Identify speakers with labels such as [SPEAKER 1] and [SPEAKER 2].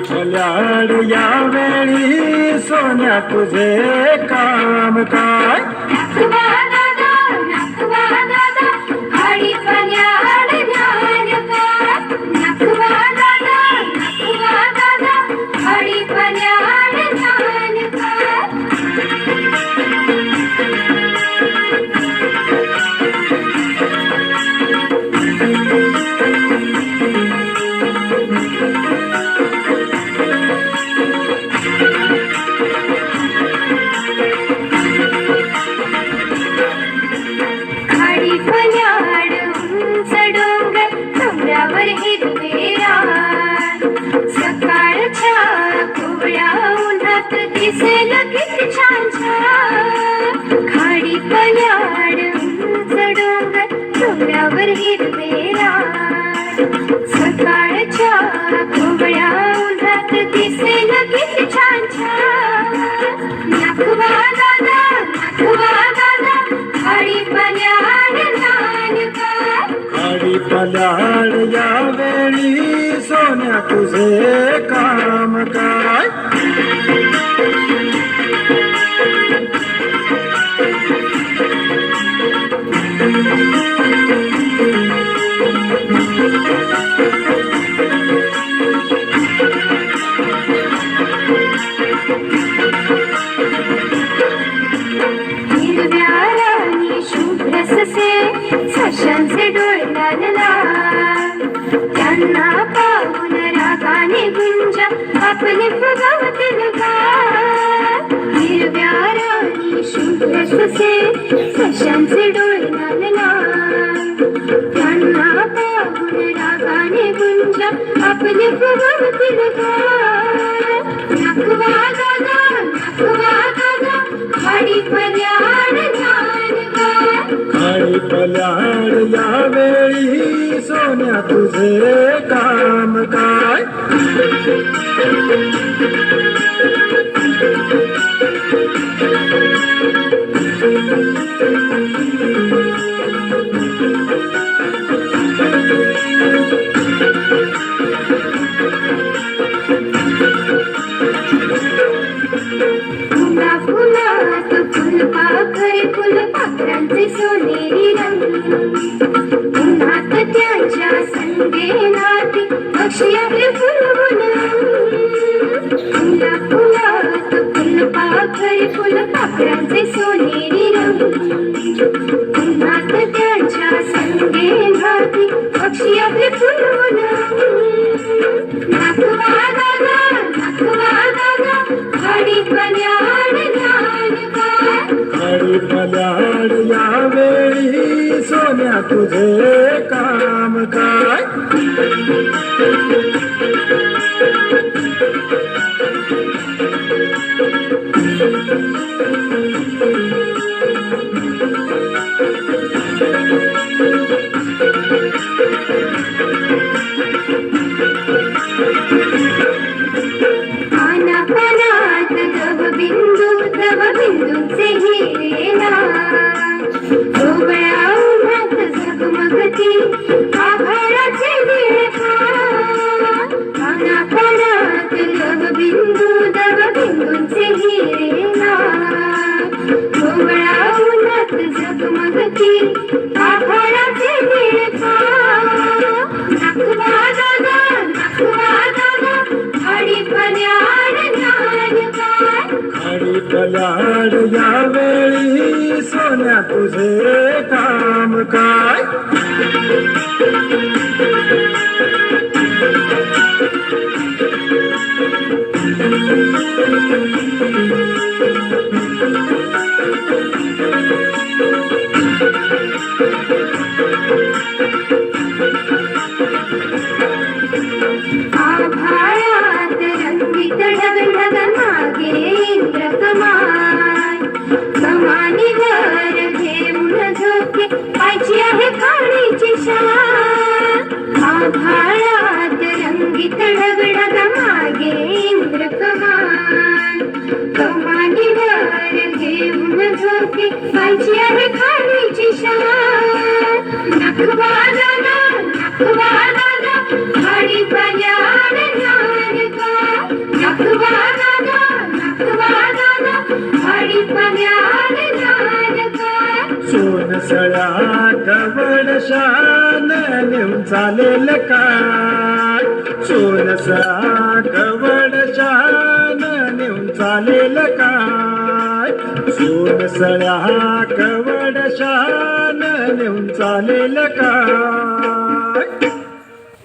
[SPEAKER 1] फल्याड यावेळी सोन्या तुझे काम काय?
[SPEAKER 2] सकाळच्या कोवळ्या उन्हात दिसेल किती छान छान खाडी पल्याड उंच डोंगर डोंगरावर हिरवे रान सकाळच्या कोवळ्या उन्हात दिसेल किती छान छान नाखवा दादा खाडी पल्याड
[SPEAKER 1] खाडी पल्याड यावेळी सोन्या तुझे काम काय?
[SPEAKER 2] हिरव्या राणी शुभ्र ससे सशांचे डोळे लाल लाल त्यांना पाहून रागाने गुंजा आपले फुगवतील गाल हिरव्या राणी शुभ्र ससे सशांचे डोळे लाल लाल त्यांना पाहून रागाने गुंजा आपले फुगवतील गाल नाखवा दादा खाडी पल्याड
[SPEAKER 1] खाडी पल्याड यावेळी सोन्या तुझे काम काय?
[SPEAKER 2] फुलात फुलपाखरे फुलपाखरांचे सोनेरी रंग उन्हात त्यांच्या संदेनाती पक्षी आपले फुलवून फुलात फुलपाखरे फुलपाखरांचे सोनेरी रंग उन्हात त्यांच्या संदेनाती पक्षी आपले फुलवून नाखवा दादा खाडी पल्याड
[SPEAKER 1] खाडी पल्याड यावेळी सोन्या तुझे काम काय?
[SPEAKER 2] बिंदूंचे हिरे ढोबळ्या उन्हात झगमगती आभाळाचे पानात बिंदूंचे हिरे ढोबळ्या उन्हात झगमगती आभाळाचे नाखवा दादा खाडी पल्याड
[SPEAKER 1] खाडी पल्याड यावेळी सोन्या तुझे काम काय?
[SPEAKER 2] आभाळात रंगीत ढग मागे इंद्र कमानीवर घेऊन झोके पाहिजे आहे काळीची शान आभाळात रंगीत ढग ढग मागे इंद्र कमान कमानीवर घेऊन झोके पाहिजे आहे खाडीची शान नखवाला खाडी पल्याड ज्ञान का नखवाला खाडी पल्याड ज्ञान का
[SPEAKER 1] सोन सळा कवड शान नेऊन चालेल काय सोन सळा कवड शान नेऊन चालेल काय सोन सळा कवड शान नेऊन चालेल काय